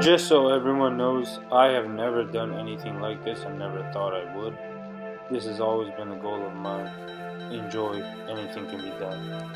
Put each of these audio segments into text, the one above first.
Just so everyone knows, I have never done anything like this and never thought I would. This has always been a goal of mine. Enjoy, anything can be done.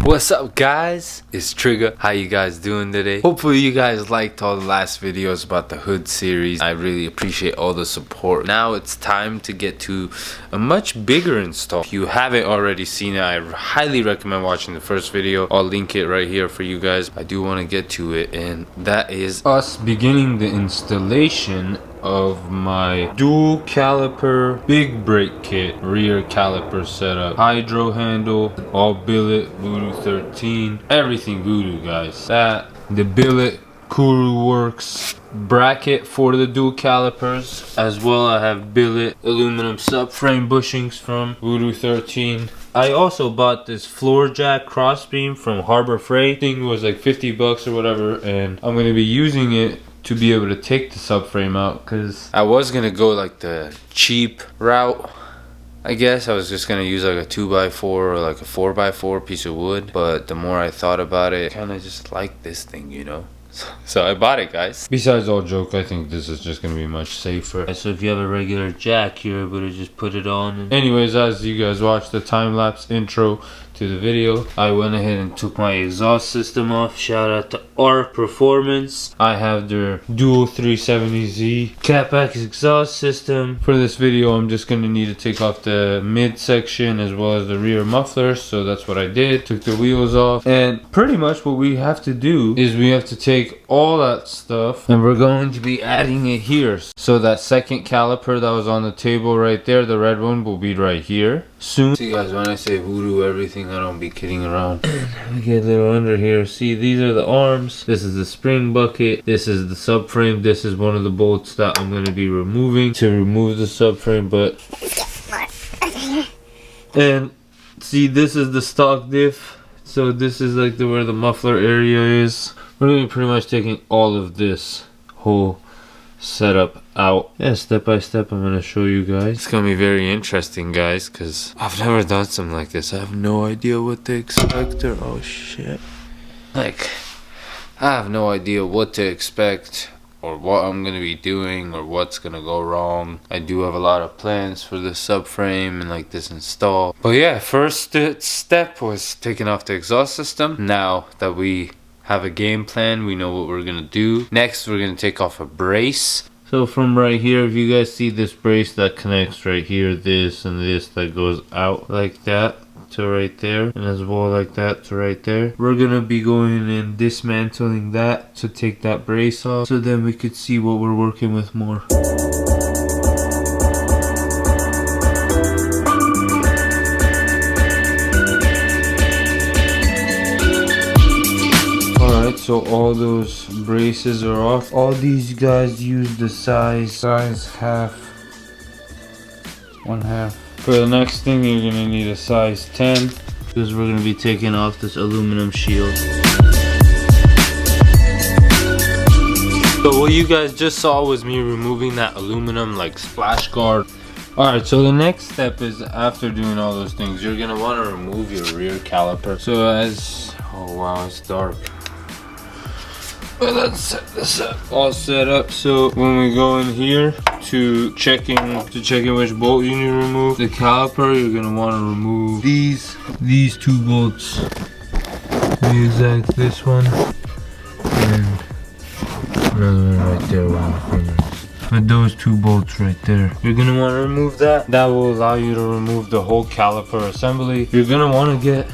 What's up, guys? It's Trigga. How you guys doing today? Hopefully you guys liked all the last videos about the hood series. I really appreciate all the support. Now it's time to get to a much bigger install. If you haven't already seen it, I highly recommend watching the first video. I'll link it right here for you guys. I do want to get to it, and that is us beginning the installation of my dual caliper big brake kit, rear caliper setup, hydro handle, all billet, Voodoo 13, everything Voodoo, guys. That, the billet, Kuru works, bracket for the dual calipers, as well I have billet aluminum subframe bushings from Voodoo 13. I also bought this floor jack crossbeam from Harbor Freight. Thing was like 50 bucks or whatever, and I'm going to be using it to be able to take the subframe out, because I was gonna go like the cheap route. I guess I was just gonna use like a 2x4 or like a 4x4 piece of wood, but the more I thought about it, kind of just like this thing, you know. So I bought it, guys. Besides all joke, I think this is just gonna be much safer. So if you have a regular jack, you're able to just put it on. Anyways, as you guys watch the time-lapse intro to the video, I went ahead and took my exhaust system off. Shout out to ARC Performance. I have their dual 370Z Capex exhaust system. For this video, I'm just gonna need to take off the mid section as well as the rear muffler, so that's what I did. Took the wheels off, and pretty much what we have to do is we have to take all that stuff and we're going to be adding it here. So that second caliper that was on the table right there, the red one, will be right here soon. See guys, when I say Voodoo everything, I don't be kidding around. Let me get a little under here. See, these are the arms, this is the spring bucket, this is the subframe, this is one of the bolts that I'm going to be removing to remove the subframe. But and see, this is the stock diff, so this is like where the muffler area is. We're going to be pretty much taking all of this whole setup out. Yeah, step by step I'm going to show you guys. It's going to be very interesting, guys, because I've never done something like this. I have no idea what to expect, or oh shit. Like, I have no idea what to expect or what I'm going to be doing or what's going to go wrong. I do have a lot of plans for the subframe and like this install. But yeah, first step was taking off the exhaust system. Now that we have a game plan, we know what we're gonna do. Next, we're gonna take off a brace. So from right here, if you guys see this brace that connects right here, this and this that goes out like that to right there, and as well like that to right there, we're gonna be going and dismantling that to take that brace off, so then we could see what we're working with more. So all those braces are off. All these guys use the size half, 1/2. For the next thing, you're gonna need a size 10, because we're gonna be taking off this aluminum shield. So what you guys just saw was me removing that aluminum like splash guard. Alright, so the next step is, after doing all those things, you're gonna want to remove your rear caliper. So oh wow, it's dark. But let's set this up. All set up. So when we go in here to checking which bolt you need to remove, the caliper, you're gonna want to remove these two bolts. The exact this one and another one right there with my fingers. But those two bolts right there, you're gonna want to remove that. That will allow you to remove the whole caliper assembly. You're gonna want to get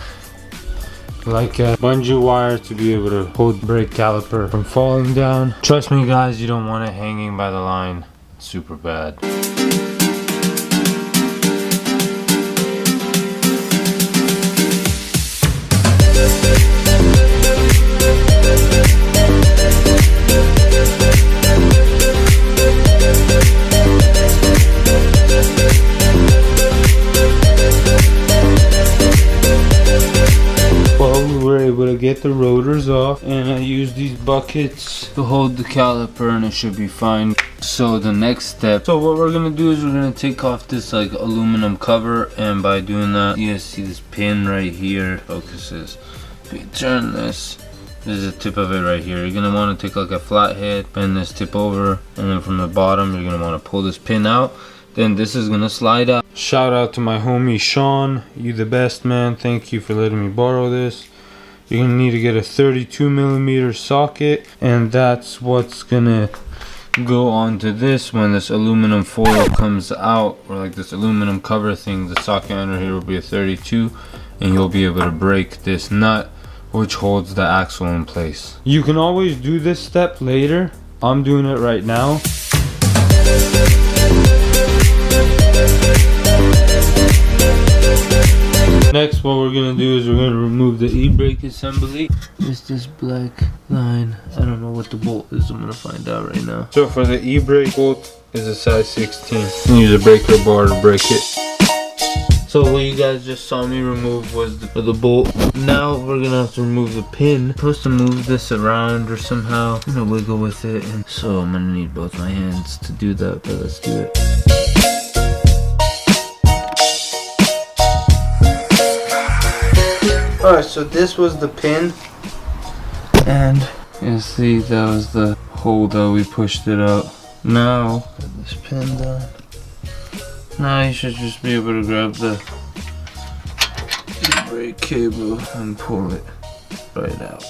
like a bungee wire to be able to hold the brake caliper from falling down. Trust me guys, you don't want it hanging by the line. It's super bad. the rotors off, and I use these buckets to hold the caliper, and it should be fine. So the next step, so what we're gonna do is we're gonna take off this like aluminum cover, and by doing that, you guys see this pin right here focuses. If you turn this, this is the tip of it right here. You're gonna want to take like a flathead, bend this tip over, and then from the bottom you're gonna want to pull this pin out. Then this is gonna slide out. Shout out to my homie Sean, you the best, man. Thank you for letting me borrow this. You're gonna need to get a 32mm socket, and that's what's gonna go onto this when this aluminum foil comes out, or like this aluminum cover thing. The socket under here will be a 32, and you'll be able to break this nut which holds the axle in place. You can always do this step later. I'm doing it right now. Next, what we're gonna do is we're gonna remove the e-brake assembly. It's this black line. I don't know what the bolt is. I'm gonna find out right now. So for the e-brake bolt is a size 16. Use a breaker bar to break it. So what you guys just saw me remove was the bolt. Now we're gonna have to remove the pin. I'm supposed to move this around or somehow. I'm gonna wiggle with it, and so I'm gonna need both my hands to do that, but let's do it. Alright, so this was the pin, and you see that was the hole that we pushed it out. Now, put this pin down. Now you should just be able to grab the brake cable and pull it right out.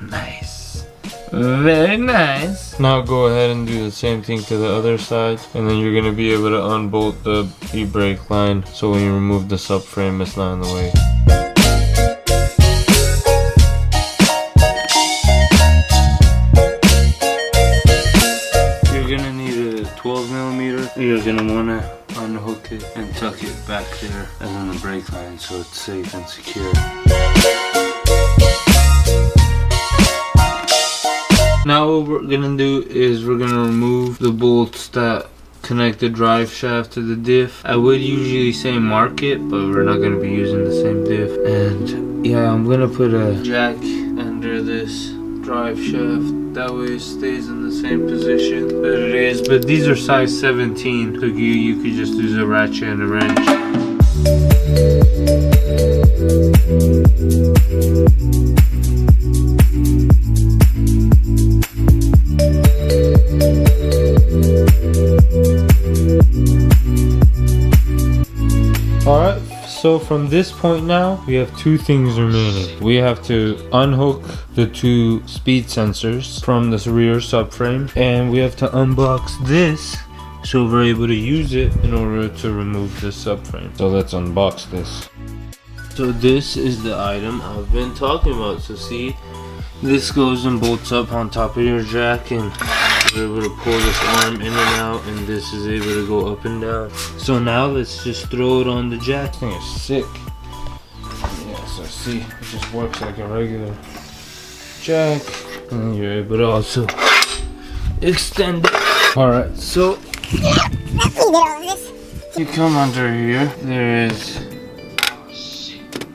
Nice. Very nice. Now go ahead and do the same thing to the other side, and then you're going to be able to unbolt the e-brake line, so when you remove the subframe it's not in the way. You're gonna wanna unhook it and tuck it back there and on the brake line so it's safe and secure. Now what we're gonna do is we're gonna remove the bolts that connect the drive shaft to the diff. I would usually say mark it, but we're not gonna be using the same diff. And yeah, I'm gonna put a jack under this drive shaft, that way it stays in the same position that it is. But these are size 17, so you could just use a ratchet and a wrench. Alright, so from this point now, we have two things remaining. We have to unhook the two speed sensors from the rear subframe, and we have to unbox this so we're able to use it in order to remove the subframe. So let's unbox this. So this is the item I've been talking about. So see, this goes and bolts up on top of your jack, and we're able to pull this arm in and out, and this is able to go up and down. So now let's just throw it on the jack. This thing is sick. Yeah, so see, it just works like a regular jack, and you're able to also extend it. Alright, so you come under here, there is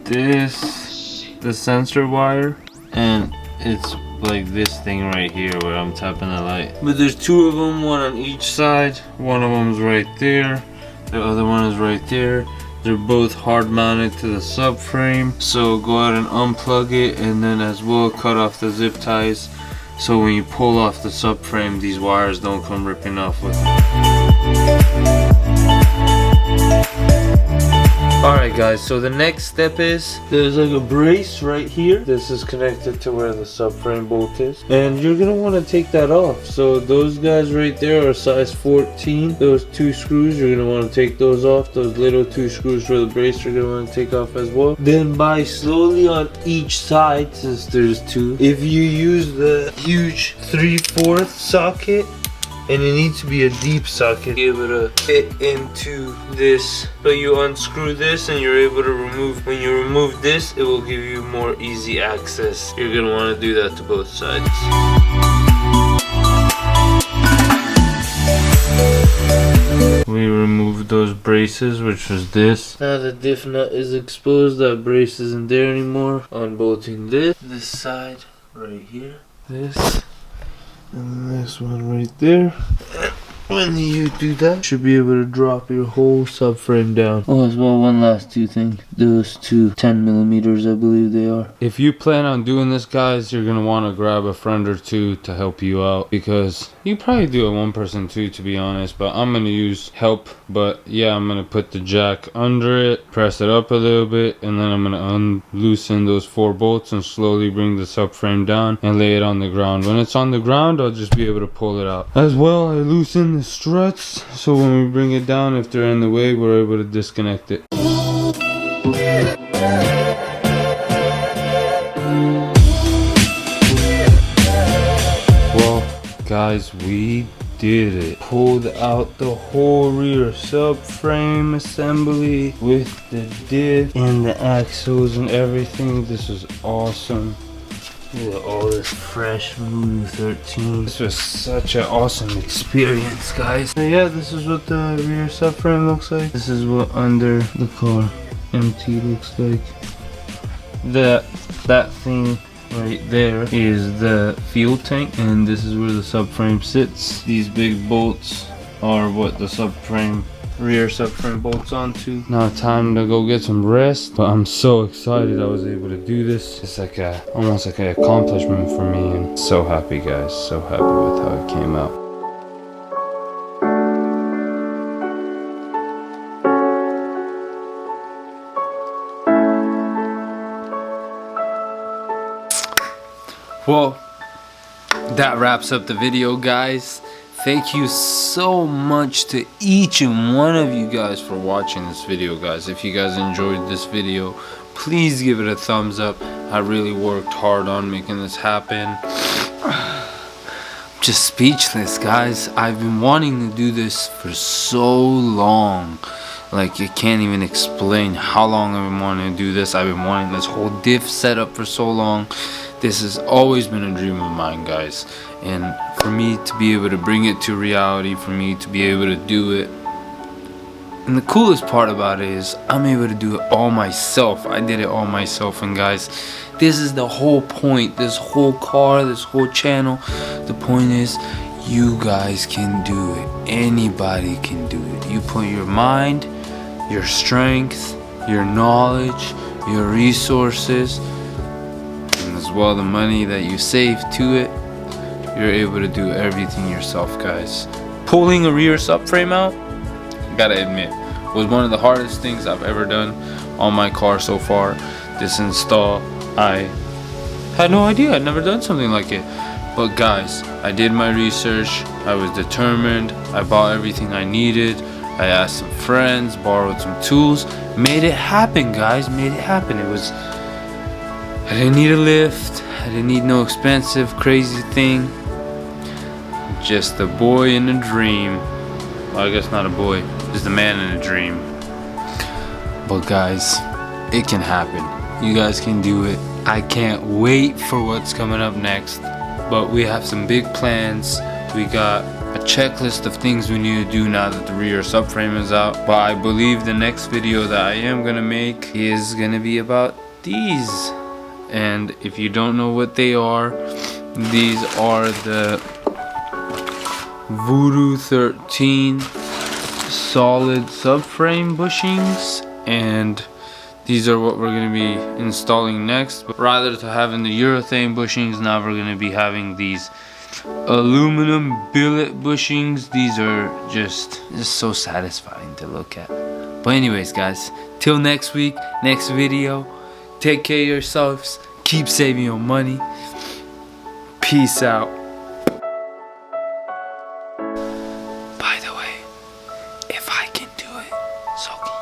this, the sensor wire, and it's like this thing right here where I'm tapping the light. But there's two of them, one on each side. One of them is right there, the other one is right there. They're both hard mounted to the subframe. So go ahead and unplug it, and then as well cut off the zip ties, so when you pull off the subframe, these wires don't come ripping off with it. Alright guys, so the next step is, there's like a brace right here. This is connected to where the subframe bolt is, and you're gonna want to take that off. So those guys right there are size 14. Those two screws, you're gonna want to take those off. Those little two screws for the brace, you're gonna want to take off as well. Then buy slowly on each side, since there's two. If you use the huge 3/4 socket, and it needs to be a deep socket, be able to fit into this. So you unscrew this and you're able to remove. When you remove this, it will give you more easy access. You're gonna want to do that to both sides. We removed those braces, which was this. Now the diff nut is exposed, that brace isn't there anymore. Unbolting this side right here, this, and this one right there. When you do that, you should be able to drop your whole subframe down. Oh, as well, one last two things. Those two 10mm, I believe they are. If you plan on doing this, guys, you're gonna want to grab a friend or two to help you out, because you probably do it one person too, to be honest, but I'm gonna use help. But yeah, I'm gonna put the jack under it, press it up a little bit, and then I'm gonna unloosen those 4 bolts and slowly bring the subframe down and lay it on the ground. When it's on the ground, I'll just be able to pull it out. As well, I loosen the struts, so when we bring it down, if they're in the way, we're able to disconnect it. Well, guys, we did it. Pulled out the whole rear subframe assembly with the diff and the axles and everything. This was awesome. Look at all this fresh Removing 13. This was such an awesome experience, guys. So yeah, this is what the rear subframe looks like. This is what under the car empty looks like. That thing right there is the fuel tank, and this is where the subframe sits. These big bolts are what the rear subframe bolts onto. Now time to go get some rest, but I'm so excited I was able to do this. It's like almost like an accomplishment for me, and so happy, guys, so happy with how it came out. Well, that wraps up the video, guys. Thank you so much to each and one of you guys for watching this video, guys. If you guys enjoyed this video, please give it a thumbs up. I really worked hard on making this happen. Just speechless, guys. I've been wanting to do this for so long. Like, I can't even explain how long I've been wanting to do this. I've been wanting this whole diff setup for so long. This has always been a dream of mine, guys. And for me to be able to bring it to reality, for me to be able to do it. And the coolest part about it is I'm able to do it all myself. I did it all myself, and guys, this is the whole point. This whole car, this whole channel, the point is you guys can do it. Anybody can do it. You put your mind, your strength, your knowledge, your resources, and as well the money that you save to it, you're able to do everything yourself, guys. Pulling a rear subframe out, gotta admit, was one of the hardest things I've ever done on my car so far. This install, I had no idea. I'd never done something like it. But guys, I did my research. I was determined. I bought everything I needed. I asked some friends, borrowed some tools, made it happen, guys. Made it happen. I didn't need a lift. I didn't need no expensive, crazy thing. Just a boy in a dream. Well, I guess not a boy, just a man in a dream. But guys, it can happen. You guys can do it. I can't wait for what's coming up next. But we have some big plans. We got a checklist of things we need to do now that the rear subframe is out. But I believe the next video that I am gonna make is gonna be about these. And if you don't know what they are, these are the Voodoo 13 solid subframe bushings, and these are what we're going to be installing next. But rather to having the urethane bushings, now we're going to be having these aluminum billet bushings. These are just so satisfying to look at. But anyways, guys, till next week, next video, take care of yourselves, keep saving your money. Peace out. By the way, if I can do it, so can you.